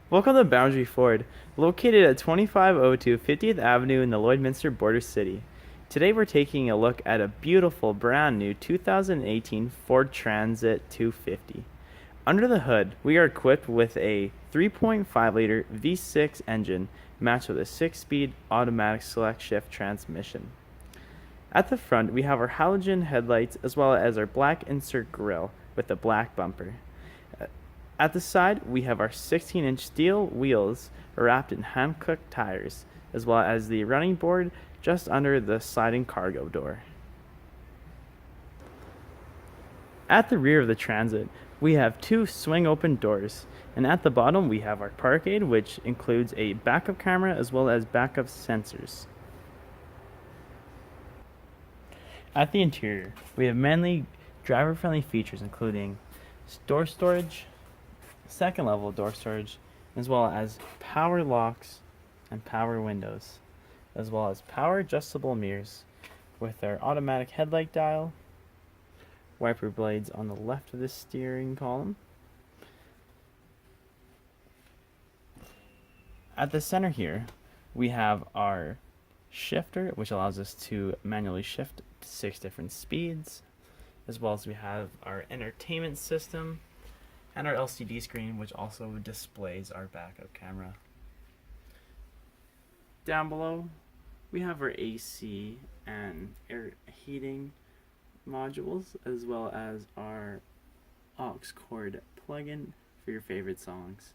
Welcome to Boundary Ford, located at 2502 50th Avenue in the Lloydminster Border City. Today we're taking a look at a beautiful brand new 2018 Ford Transit 250. Under the hood, we are equipped with a 3.5-liter V6 engine matched with a 6-speed automatic select shift transmission. At the front, we have our halogen headlights as well as our black insert grille with a black bumper. At the side, we have our 16-inch steel wheels wrapped in hand-cooked tires, as well as the running board just under the sliding cargo door. At the rear of the Transit, we have two swing-open doors, and at the bottom we have our park aid, which includes a backup camera as well as backup sensors. At the interior, we have mainly driver-friendly features including door storage, second level door storage, as well as power locks and power windows, as well as power adjustable mirrors with our automatic headlight dial, wiper blades on the left of the steering column. At the center here, we have our shifter, which allows us to manually shift to 6 different speeds, as well as we have our entertainment system and our LCD screen, which also displays our backup camera. Down below, we have our AC and air heating modules, as well as our aux cord plug-in for your favorite songs.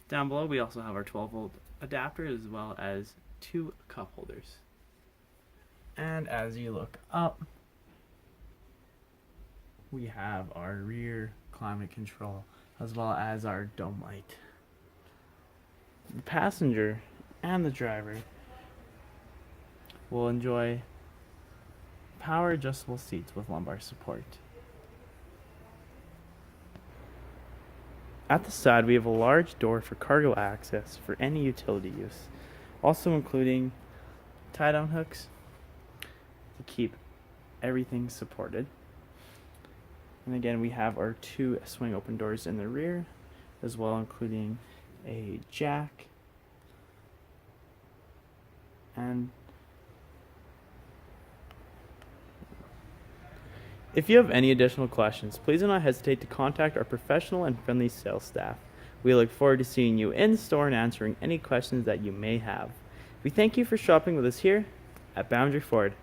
Down below, we also have our 12-volt adapter, as well as 2 cup holders. And as you look up, we have our rear climate control as well as our dome light. The passenger and the driver will enjoy power adjustable seats with lumbar support. At the side, we have a large door for cargo access for any utility use, also including tie-down hooks to keep everything supported. And again, we have our 2 swing open doors in the rear, as well including a jack. And if you have any additional questions, please do not hesitate to contact our professional and friendly sales staff. We look forward to seeing you in store and answering any questions that you may have. We thank you for shopping with us here at Boundary Ford.